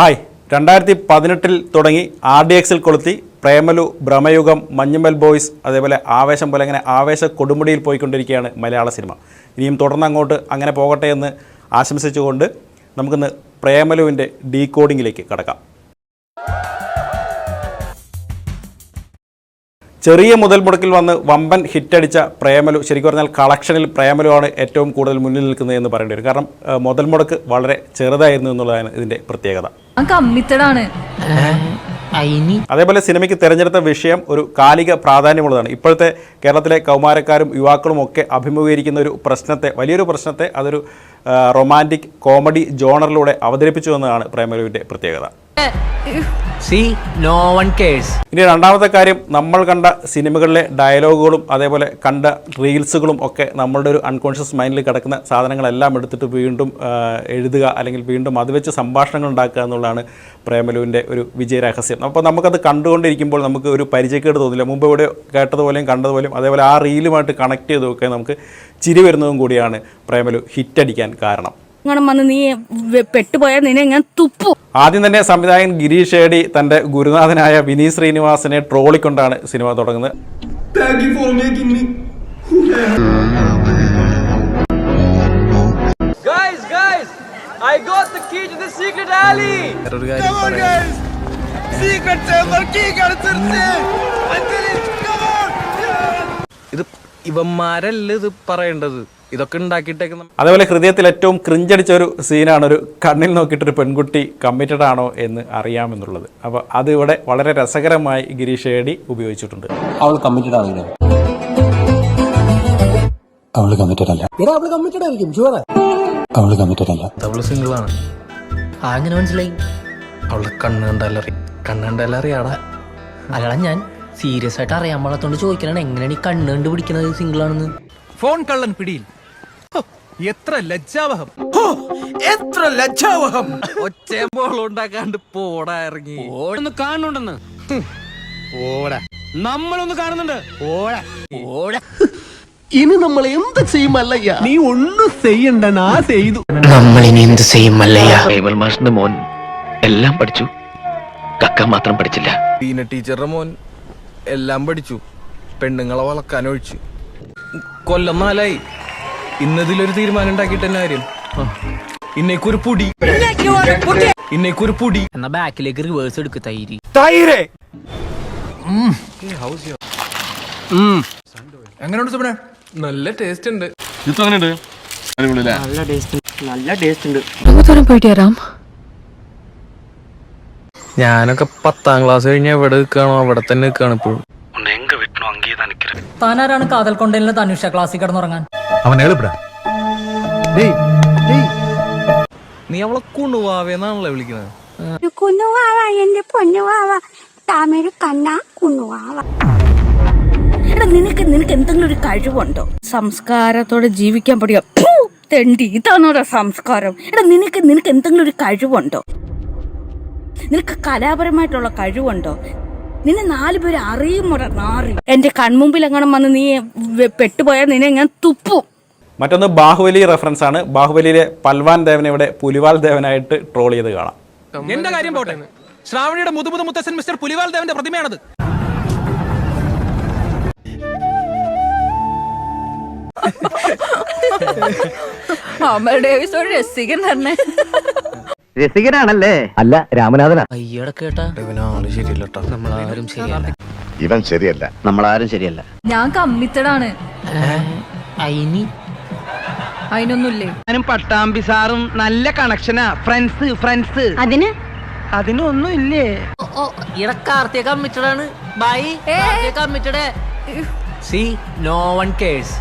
Hi 2018 തുടങ്ങി RDXൽ കൊളുത്തി Premalu, Bramayugam, Manjummel boys, അതേപോലെ ആവേശം പോലെ അങ്ങനെ ആവേശ കൊടുമുടിയിൽ പോയിക്കൊണ്ടിരിക്കുകയാണ് മലയാള സിനിമ. ഇനിയും തുടർന്ന് അങ്ങോട്ട് അങ്ങനെ പോകട്ടെ എന്ന് ആശംസിച്ചുകൊണ്ട് നമുക്കിന്ന് പ്രേമലുവിൻ്റെ ഡീകോഡിങ്ങിലേക്ക് കടക്കാം. ചെറിയ മുതൽ മുടക്കിൽ വന്ന് വമ്പൻ ഹിറ്റടിച്ച പ്രേമലു, ശരിക്കും പറഞ്ഞാൽ കളക്ഷനിൽ പ്രേമലുവാണ് ഏറ്റവും കൂടുതൽ മുന്നിൽ നിൽക്കുന്നത് എന്ന് പറയേണ്ടി വരും. കാരണം മുതൽ മുടക്ക് വളരെ ചെറുതായിരുന്നു എന്നുള്ളതാണ് ഇതിൻ്റെ പ്രത്യേകത. അതേപോലെ സിനിമയ്ക്ക് തിരഞ്ഞെടുത്ത വിഷയം ഒരു കാലിക പ്രാധാന്യമുള്ളതാണ്. ഇപ്പോഴത്തെ കേരളത്തിലെ കൗമാരക്കാരും യുവാക്കളും ഒക്കെ അഭിമുഖീകരിക്കുന്ന ഒരു പ്രശ്നത്തെ, വലിയൊരു പ്രശ്നത്തെ അതൊരു റൊമാൻറ്റിക് കോമഡി ജോണറിലൂടെ അവതരിപ്പിച്ചു എന്നതാണ് പ്രേമലുവിൻ്റെ പ്രത്യേകത. ഇനി രണ്ടാമത്തെ കാര്യം, നമ്മൾ കണ്ട സിനിമകളിലെ ഡയലോഗുകളും അതേപോലെ കണ്ട റീൽസുകളും ഒക്കെ നമ്മളുടെ ഒരു അൺകോൺഷ്യസ് മൈൻഡിൽ കിടക്കുന്ന സാധനങ്ങളെല്ലാം എടുത്തിട്ട് വീണ്ടും എഴുതുക, അല്ലെങ്കിൽ വീണ്ടും അത് വെച്ച് സംഭാഷണങ്ങൾ ഉണ്ടാക്കുക എന്നുള്ളതാണ് പ്രേമലുവിൻ്റെ ഒരു വിജയരഹസ്യം. അപ്പോൾ നമുക്കത് കണ്ടുകൊണ്ടിരിക്കുമ്പോൾ നമുക്ക് ഒരു പരിചയക്കേട് തോന്നില്ല. മുമ്പ് ഇവിടെ കേട്ടതുപോലെയും കണ്ടതുപോലെയും അതേപോലെ ആ റീലുമായിട്ട് കണക്ട് ചെയ്ത് നോക്കുക നമുക്ക് ചിരി വരുന്നതും കൂടിയാണ് പ്രേമലു ഹിറ്റടിക്കാൻ കാരണം. നീ പെട്ടുപോയാൽ നിന്നെ ഞാൻ തുപ്പു. ആദ്യം തന്നെ സംവിധായകൻ ഗിരീഷ് ഏടി തന്റെ ഗുരുനാഥനായ വിനീത് ശ്രീനിവാസനെ ട്രോളിക്കൊണ്ടാണ് സിനിമ തുടങ്ങുന്നത്. ഇത് ഇവന്മാരല്ല ഇത് പറയേണ്ടത്, ഇതൊക്കെ ഉണ്ടാക്കിയിട്ടേക്കുന്ന. അതേപോലെ ഹൃദയത്തിൽ ഏറ്റവും ക്രിഞ്ചടിച്ച ഒരു സീനാണ് ഒരു കണ്ണിൽ നോക്കിയിട്ടൊരു പെൺകുട്ടി കമ്മിറ്റഡ് ആണോ എന്ന് അറിയാമെന്നുള്ളത്. അപ്പോൾ അത് ഇവിടെ വളരെ രസകരമായി ഗിരീഷ് ഏടി ഉപയോഗിച്ചിട്ടുണ്ട്. അവൾ കമ്മിറ്റഡ് ആവില്ല, അവള് കമ്മിറ്റഡ് അല്ല, അവള് കമ്മിറ്റഡ് ആയിരിക്കും, അവള് കമ്മിറ്റഡ് അല്ല, അവള് സിംഗിൾ ആണ്. അങ്ങനെ മനസ്സിലായി. അവളുടെ കണ്ണുകണ്ടല്ലറിയാടാ. അല്ലടാ, ഞാൻ സീരിയസ് ആയിട്ട് അറിയാൻ പാടത്തോണ്ട് ചോദിക്കലാണ്, എങ്ങനെയാണ് ഈ കണ്ണ് കണ്ട് പിടിക്കുന്നത് സിംഗിൾ ആണെന്ന്. ഫോൺ കള്ളൻ പിടിയിൽ. എത്ര ലജ്ജാവഹം, എത്ര ലജ്ജാവഹം. ഒച്ചേമ്പോൾ ഉണ്ടാക്കാണ്ട് പോടാ ഇറങ്ങി. ഓടൊന്ന് കാണുന്നുണ്ടെന്ന്. ഓടാ, നമ്മളൊന്ന് കാണുന്നുണ്ട്. ഓടാ ഓടാ. ഇനി നമ്മൾ എന്ത് ചെയ്യും മല്ലയ്യ? നീ ഒന്നും ചെയ്യണ്ട, നാ ചെയ്തു. നമ്മളിനി എന്ത് ചെയ്യും മല്ലയ്യ? ബൈബിൾ മാഷിന്റെ മോൻ എല്ലാം പഠിച്ചു, കക്ക മാത്രം പഠിച്ചില്ല. ബീന ടീച്ചറുടെ മോൻ എല്ലാം പഠിച്ചു, പെണ്ണുങ്ങളെ വളക്കാൻ ഒഴിച്ചു. കൊല്ലം 4 ആയി. ഇന്നതിലൊരു തീരുമാനം ഉണ്ടാക്കിയിട്ട് തന്നെ കാര്യം. ഇന്നേക്കൊരു പൊടി, ഇന്നേക്കൊരു പൊടി. എന്നാ ബാക്കിലേക്ക് റിവേഴ്സ് എടുക്ക്. തൈര് എങ്ങനെയുണ്ട് സുബനെ? നല്ല ടേസ്റ്റ് ഉണ്ട്. നല്ല ടേസ്റ്റ് ഉണ്ട്. ഞാനൊക്കെ 10ാം ക്ലാസ് കഴിഞ്ഞ എവിടെ നിൽക്കാണോ അവിടെ തന്നെ നിൽക്കാണ് ഇപ്പോഴും. താനാരാണ് കാതൽ കൊണ്ടേലിന് തനുഷ ക്ലാസ്സിൽ കിടന്നുറങ്ങാൻ? നീ അവളെ കുണുവാവേന്നാണല്ലോ വിളിക്കുന്നത്. കുന്നുവാവ, എന്റെ പൊന്നുവാവ, താമര കണ്ണ കുന്നുവാവ. എടാ, നിനക്ക് എന്തെങ്കിലും ഒരു കഴിവുണ്ടോ? സംസ്കാരത്തോടെ ജീവിക്കാൻ പഠിയോ തെണ്ടി? ഇതാണോടാ സംസ്കാരം? എടാ, നിനക്ക് എന്തെങ്കിലും ഒരു കഴിവുണ്ടോ? നിനക്ക് കലാപരമായിട്ടുള്ള കഴിവുണ്ടോ? നിന്നെ 4 പേര് അറിയുമോടാ നാറി? എന്റെ കൺമുമ്പിൽ എങ്ങനെ വന്ന് നീ പെട്ടുപോയാൽ നിന്നെ ഞാൻ തുപ്പു. മറ്റൊന്ന് ബാഹുബലി റെഫറൻസ് ആണ്. ബാഹുബലിയിലെ പൽവാൻ ദേവനെ ഇവിടെ പുലിവാൽ ദേവനായിട്ട് ട്രോൾ ചെയ്ത് കാണാം. എന്റെ കാര്യം പോട്ടെ, ശ്രാവണിയുടെ മുത്തശ്ശൻ മിസ്റ്റർ പുലിവാൽ ദേവന്റെ പ്രതിമയാണത്. രസികനാണല്ലേ? അല്ല, രാമനാഥനാ. അയ്യടെ കേട്ടാ, ആള് ശരിയല്ലട്ടോ. നമ്മളാരും ശരിയല്ല. ഇവൻ ശരിയല്ല, നമ്മളാരും ശരിയല്ല. ഞാൻ കമ്മിറ്റഡാണ്. അതിനൊന്നുമില്ലേ? ഞാനും പട്ടാമ്പി സാറും നല്ല കണക്ഷനാ. ഫ്രണ്ട്സ് അതിനൊന്നും ഇല്ലേ? കാർത്തിക കമ്മിറ്റഡ് ആണ്. Bye committed. See no one cares.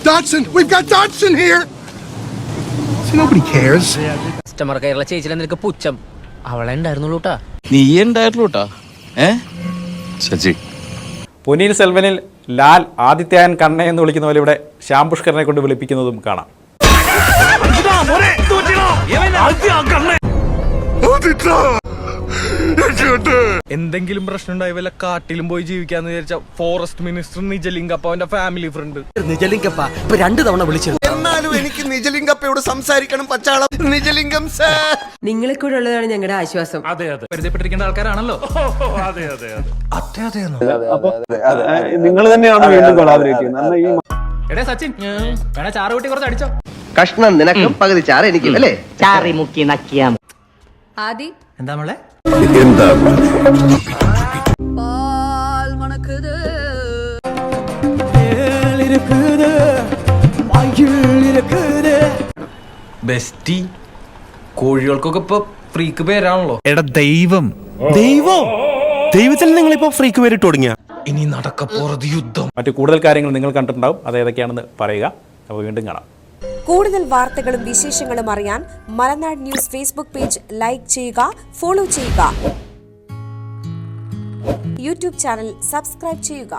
Dodgson, we've got Dodgson here. Nobody cares. Customer കെയറിലെ ചേച്ചിയിലെ നിനക്ക് പുച്ഛം. അവളെ ഉണ്ടായിരുന്നുള്ളൂട്ടാ. നീ ഉണ്ടായിട്ടുള്ളൂട്ടാ. ശശി, പൊന്നിയിൻ സെൽവനിൽ ലാൽ ആദിത്യായൻ കണ്ണ എന്ന് വിളിക്കുന്ന പോലെ ഇവിടെ ശ്യാം പുഷ്കരനെ കൊണ്ട് വിളിപ്പിക്കുന്നതും കാണാം. എന്തെങ്കിലും പ്രശ്നം ഉണ്ടായി വല്ല കാട്ടിലും പോയി ജീവിക്കാന്ന് വിചാരിച്ച ഫോറസ്റ്റ് മിനിസ്റ്റർ നിജലിംഗപ്പ അവന്റെ ഫാമിലി ഫ്രണ്ട് നിജലിംഗപ്പ ഇപ്പൊ 2 തവണ വിളിച്ചു. എന്നാലും എനിക്ക് നിജലിംഗപ്പയോട് സംസാരിക്കണം പച്ചാളം. നിജലിംഗം സാർ, നിങ്ങളെ കൂടെ ഉള്ളതാണ് ഞങ്ങളുടെ ആശ്വാസം. പരിചയപ്പെട്ടിരിക്കേണ്ട ആൾക്കാരാണല്ലോ. നിങ്ങൾ തന്നെയാണ് വീണ്ടും കൊളാബറേറ്റ് ചെയ്യുന്നത്. എടേ സച്ചിൻ വേണേ ചാറ് കൂട്ടി കുറച്ച് അടിച്ചോ. കഷ്ണം നിനക്കും പകുതി ചാറ് എനിക്കും അല്ലേ? ചാറി മുക്കി നക്കിയാ ആദി എന്താ മോളെ? എന്താ പാൽ മണക്കുത്. ബെസ്റ്റി കോഴികൾക്കൊക്കെ ഇപ്പൊ ഫ്രീക്ക് പേരാണല്ലോ. എടാ ദൈവത്തിൽ നിങ്ങളിപ്പോ ഫ്രീക്ക് പേരിട്ട് തുടങ്ങിയ ഇനി നടക്കപ്പോറത് യുദ്ധം. മറ്റു കൂടുതൽ കാര്യങ്ങൾ നിങ്ങൾ കണ്ടിട്ടുണ്ടാവും, അത് ഏതൊക്കെയാണെന്ന് പറയുക. അപ്പോൾ വീണ്ടും കാണാം. കൂടുതൽ വാർത്തകളും വിശേഷങ്ങളും അറിയാൻ മലനാട് ന്യൂസ് ഫേസ്ബുക്ക് പേജ് ലൈക്ക് ചെയ്യുക, ഫോളോ ചെയ്യുക, യൂട്യൂബ് ചാനൽ സബ്സ്ക്രൈബ് ചെയ്യുക.